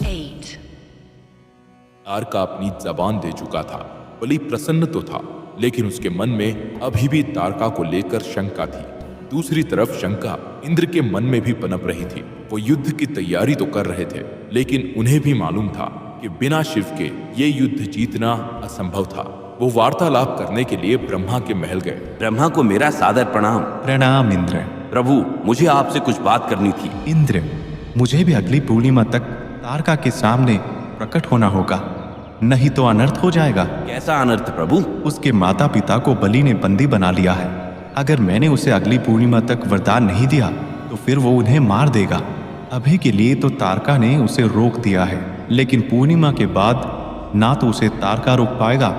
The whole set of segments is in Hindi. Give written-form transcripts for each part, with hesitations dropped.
8. तारका अपनी जबान दे चुका था। बलि प्रसन्न तो था, लेकिन उसके मन में अभी भी तारका को लेकर शंका थी। दूसरी तरफ शंका इंद्र के मन में भी पनप रही थी। वो युद्ध की तैयारी तो कर रहे थे, लेकिन उन्हें भी मालूम था कि बिना शिव के ये युद्ध जीतना असंभव था। वो वार्तालाप करने के लिए ब्रह्मा के महल गए। ब्रह्मा को मेरा सादर प्रणाम। प्रणाम इंद्र। प्रभु, मुझे आपसे कुछ बात करनी थी। इंद्र, मुझे भी अगली पूर्णिमा तक तारका के सामने प्रकट होना होगा, नहीं तो अनर्थ हो जाएगा। कैसा अनर्थ प्रभु? उसके माता पिता को बलि ने बंदी बना लिया है। अगर मैंने उसे अगली पूर्णिमा तक वरदान नहीं दिया तो फिर वो उन्हें मार देगा। अभी के लिए तो तारका ने उसे रोक दिया है, लेकिन पूर्णिमा के बाद ना तो उसे तारका रोक पाएगा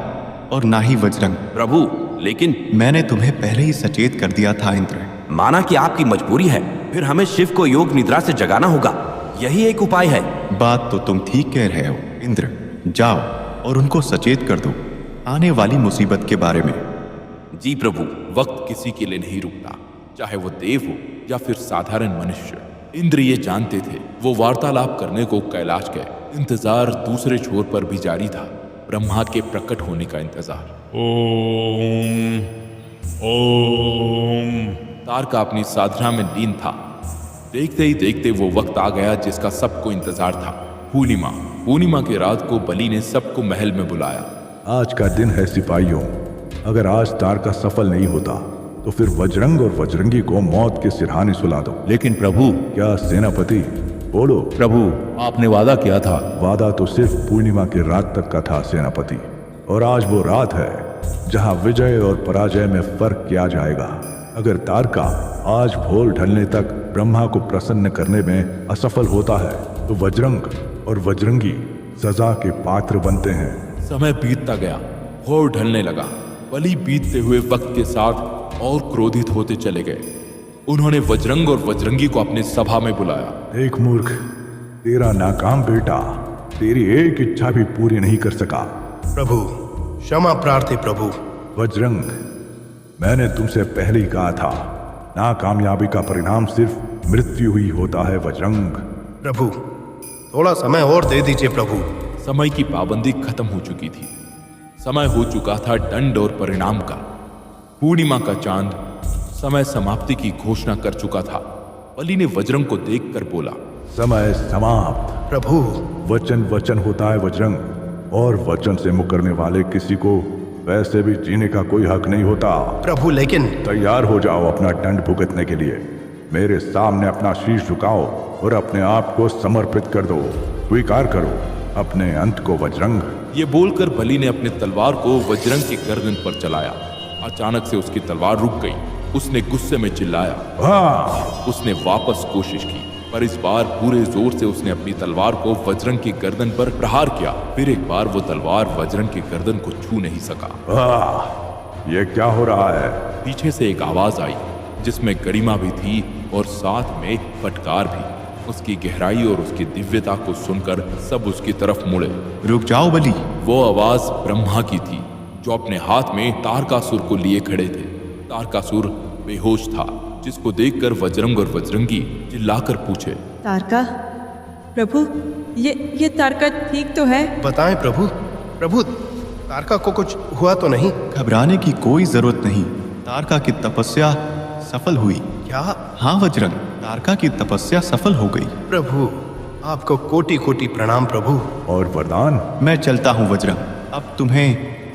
और ना ही वज्रंग। प्रभु, लेकिन मैंने तुम्हें पहले ही सचेत कर दिया था इंद्र। माना कि आपकी मजबूरी है, फिर हमें शिव को योग निद्रा से जगाना होगा। यही एक उपाय है। बात तो तुम ठीक कह रहे हो इंद्र। जाओ और उनको सचेत कर दो आने वाली मुसीबत के बारे में। जी प्रभु। वक्त किसी के लिए नहीं रुकता, चाहे वो देव हो या फिर साधारण मनुष्य। इंद्र ये जानते थे। वो वार्तालाप करने को कैलाश गए। इंतजार दूसरे छोर पर भी जारी था, ब्रह्मा के प्रकट होने का इंतजार। ओम ओम। तारका अपनी साधना में लीन था। देखते ही देखते वो वक्त आ गया जिसका सबको इंतजार था। पूर्णिमा की रात को बलि ने सबको महल में बुलाया। आज का दिन है सिपाहियों। अगर आज तारका सफल नहीं होता तो फिर वज्रंग और वज्रंगी को मौत के सिरहाने सुला दो। लेकिन प्रभु। क्या सेनापति? बोलो। प्रभु, आपने वादा किया था। वादा तो सिर्फ पूर्णिमा की रात तक का था सेनापति, और आज वो रात है जहां विजय और पराजय में फर्क किया जाएगा। अगर तारका आज भोर ढलने तक ब्रह्मा को प्रसन्न करने में असफल होता है तो वज्रंग और वज्रंगी सजा के पात्र बनते हैं। समय बीतता गया, भोर ढलने लगा। बलि बीतते हुए वक्त के साथ और क्रोधित होते चले गए। उन्होंने वज्रंग और वज्रंगी को अपने सभा में बुलाया। एक मूर्ख, तेरा नाकाम बेटा तेरी एक इच्छा भी पूरी नहीं कर सका। प्रभु, क्षमा प्रार्थी प्रभु। वज्रंग, मैंने तुमसे पहले ही कहा था, नाकामयाबी का परिणाम सिर्फ मृत्यु ही होता है वज्रंग। प्रभु, थोड़ा समय और दे दीजिए प्रभु। समय की पाबंदी खत्म हो चुकी थी। समय हो चुका था दंड और परिणाम का। पूर्णिमा का चांद समय समाप्ति की घोषणा कर चुका था। बलि ने वज्रंग को देखकर बोला, समय समाप्त। प्रभु, वचन वचन होता है वज्रंग, और वचन से मुकरने वाले किसी को वैसे भी जीने का कोई हक नहीं होता। प्रभु, लेकिन तैयार हो जाओ अपना दंड भुगतने के लिए। मेरे सामने अपना शीश झुकाओ और अपने आप को समर्पित कर दो। स्वीकार करो अपने अंत को वज्रंग। ये बोलकर बलि ने अपने तलवार को वज्रंग की गर्दन पर चलाया। अचानक से उसकी तलवार रुक गई। उसने गुस्से में चिल्लाया। उसने वापस कोशिश की, पर इस बार पूरे जोर से उसने अपनी तलवार को वज्रंग की गर्दन पर प्रहार किया। फिर एक बार वो तलवार वज्रंग की गर्दन को छू नहीं सका। ये क्या हो रहा है? पीछे से एक आवाज आई जिसमें गरिमा भी थी और साथ में फटकार भी। उसकी गहराई और उसकी दिव्यता को सुनकर सब उसकी तरफ मुड़े। रुक जाओ बलि। वो आवाज ब्रह्मा की थी, जो अपने हाथ में तारकासुर को लिए खड़े थे। तारकासुर बेहोश था, जिसको देखकर वज्रंग और वज्रंगी चिल्लाकर पूछे, तारका? प्रभु, ये तारका ठीक तो है? बताएं प्रभु। प्रभु, तारका को कुछ हुआ तो नहीं? घबराने की कोई जरूरत नहीं। तारका की तपस्या सफल हुई। क्या? हाँ वज्रंग, तारका की तपस्या सफल हो गई। प्रभु, आपको कोटि कोटि प्रणाम प्रभु। और वरदान? मैं चलता हूँ वज्रंग, अब तुम्हें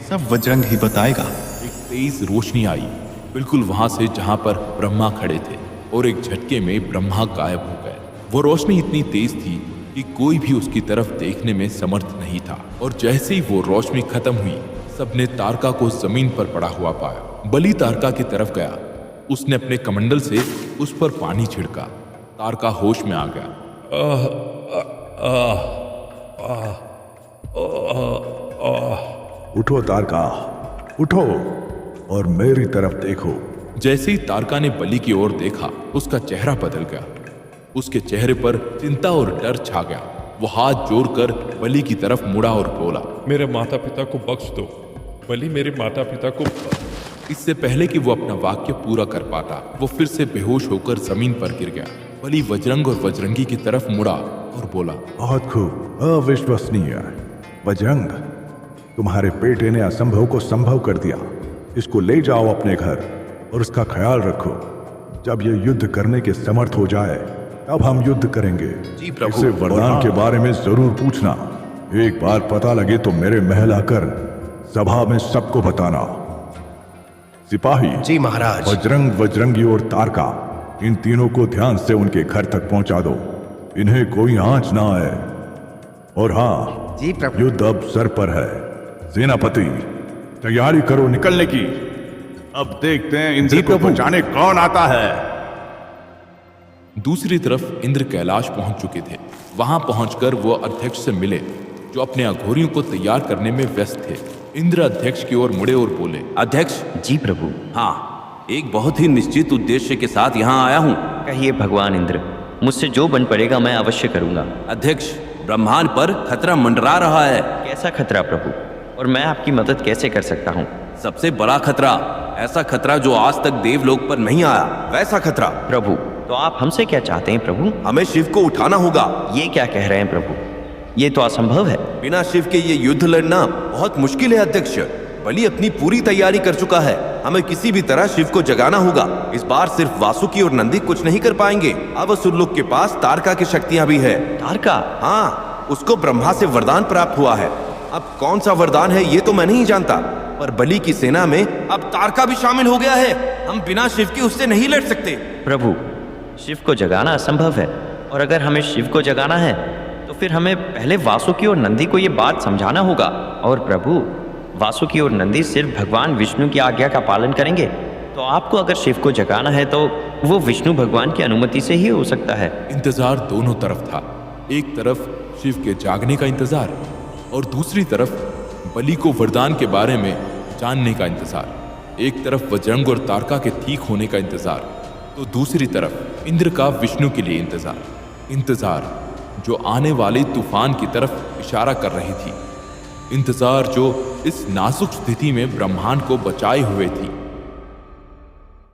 सब वज्रंग ही बताएगा। एक तेज रोशनी आई बिल्कुल वहां से जहां पर ब्रह्मा खड़े थे, और एक झटके में ब्रह्मा गायब हो गए। वो रोशनी इतनी तेज थी कि कोई भी उसकी तरफ देखने में समर्थ नहीं था। और जैसे ही वो रोशनी खत्म हुई, सबने तारका को जमीन पर पड़ा हुआ पाया। बलि तारका की तरफ गया। उसने अपने कमंडल से उस पर पानी छिड़का। तारका होश में आ गया। उठो तारका, उठो और मेरी तरफ देखो। जैसे ही तारका ने बलि की ओर देखा, उसका चेहरा बदल गया। उसके चेहरे पर चिंता और डर छा गया। वो हाथ जोड़कर बलि की तरफ मुड़ा और बोला, मेरे माता पिता को बख्श दो। बलि, मेरे माता पिता को। इससे पहले कि वो अपना वाक्य पूरा कर पाता, वो फिर से बेहोश होकर जमीन पर गिर गया। बलि वज्रंग और वज्रंगी की तरफ मुड़ा और बोला, बहुत खूब, अविश्वसनीय। बजरंग, तुम्हारे बेटे ने असंभव को संभव कर दिया। इसको ले जाओ अपने घर और इसका ख्याल रखो। जब ये युद्ध करने के समर्थ हो जाए तब हम युद्ध करेंगे। जी प्रभु। इसे वरदान के बारे में जरूर पूछना। एक बार पता लगे तो मेरे महल आकर सभा में सबको बताना। सिपाही, जी महाराज। बजरंग, वज्रंगी और तारका, इन तीनों को ध्यान से उनके घर तक पहुंचा दो। इन्हें कोई आंच ना आए। और हाँ, जी प्रभु। युद्ध अब सर पर है। सेनापति, तैयारी करो निकलने की। अब देखते हैं इंद्र को बचाने कौन आता है। दूसरी तरफ इंद्र कैलाश पहुंच चुके थे। वहां पहुंचकर वो अध्यक्ष से मिले, जो अपने अघोरियों को तैयार करने में व्यस्त थे। इंद्र अध्यक्ष की ओर मुड़े और बोले, अध्यक्ष। जी प्रभु। हाँ, एक बहुत ही निश्चित उद्देश्य के साथ यहाँ आया हूँ। कहिए भगवान इंद्र, मुझसे जो बन पड़ेगा मैं अवश्य करूंगा। अध्यक्ष, ब्रह्मांड पर खतरा मंडरा रहा है। कैसा खतरा प्रभु, और मैं आपकी मदद कैसे कर सकता हूँ? सबसे बड़ा खतरा, ऐसा खतरा जो आज तक देवलोक पर नहीं आया, वैसा खतरा। प्रभु, तो आप हमसे क्या चाहते हैं प्रभु? हमें शिव को उठाना होगा। ये क्या कह रहे हैं प्रभु? ये तो असंभव है। बिना शिव के ये युद्ध लड़ना बहुत मुश्किल है अध्यक्ष। बलि अपनी पूरी तैयारी कर चुका है। हमें किसी भी तरह शिव को जगाना होगा। इस बार सिर्फ वासुकी और नंदी कुछ नहीं कर पाएंगे। अब असुरलोक के पास तारका की शक्तियां भी है। तारका? हाँ, उसको ब्रह्मा से वरदान प्राप्त हुआ है। अब कौन सा वरदान है ये तो मैं नहीं जानता, पर बलि की सेना में अब तारका भी शामिल हो गया है। हम बिना शिव के उससे नहीं लड़ सकते। प्रभु, शिव को जगाना असंभव है, और अगर हमें शिव को जगाना है तो फिर हमें पहले वासुकी और नंदी को ये बात समझाना होगा। और प्रभु, वासुकी और नंदी सिर्फ भगवान विष्णु की आज्ञा का पालन करेंगे, तो आपको अगर शिव को जगाना है तो वो विष्णु भगवान की अनुमति से ही हो सकता है। इंतजार दोनों तरफ था। एक तरफ शिव के जागने का इंतजार और दूसरी तरफ बलि को वरदान के बारे में जानने का इंतजार। एक तरफ वज्रंग और तारका के ठीक होने का इंतजार, तो दूसरी तरफ इंद्र का विष्णु के लिए इंतजार जो आने वाले तूफान की तरफ इशारा कर रही थी। इंतजार जो इस नाजुक स्थिति में ब्रह्मांड को बचाए हुए थी।